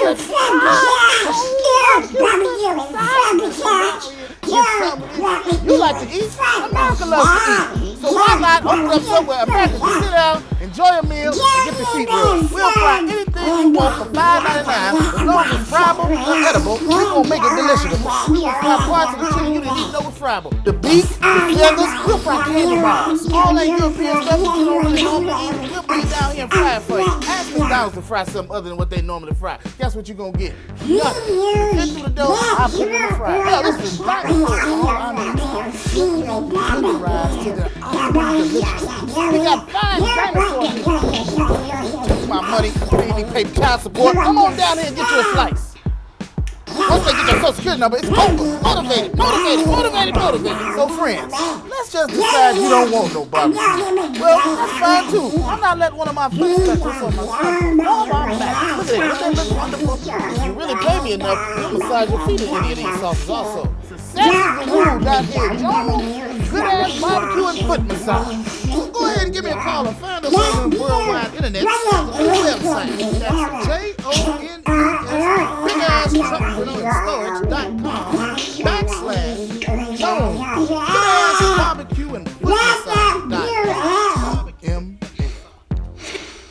You like to eat? America loves to eat. So why not open up somewhere America can sit down, enjoy a meal, and get the seat rub? We'll fry anything you want for $5.99 as long as it's friable or edible. We're going to make it delicious. We'll fry parts of the chicken you didn't eat know it's friable. The beef, the feathers, we'll fry candy bars. All that European stuff that you don't really normally eat, we'll bring it down here and fry it for you. Ask McDonald's to fry something other than what they normally fry. Guess what you're going to get? Nothing. Fit through the dough, I'll put it in the fry. Hell, this is dinosaurs. All I need to the delicious. We got fine dinosaurs. Take my money, pay me child support. Come on down here and get you a slice. Once they get your social security number, it's over. Motivated. So friends, let's just decide you don't want no barbecue. Well, that's fine too. I'm not letting one of my foot specialists on my stomach. No, I'm back. Look at it. Doesn't that look wonderful? If you really pay me enough, you'll massage your feet in any of these sauces also. That's the rule down here. Good ass barbecue and foot massage. So go ahead and give me a call and find us on the worldwide internet. There's a website. That's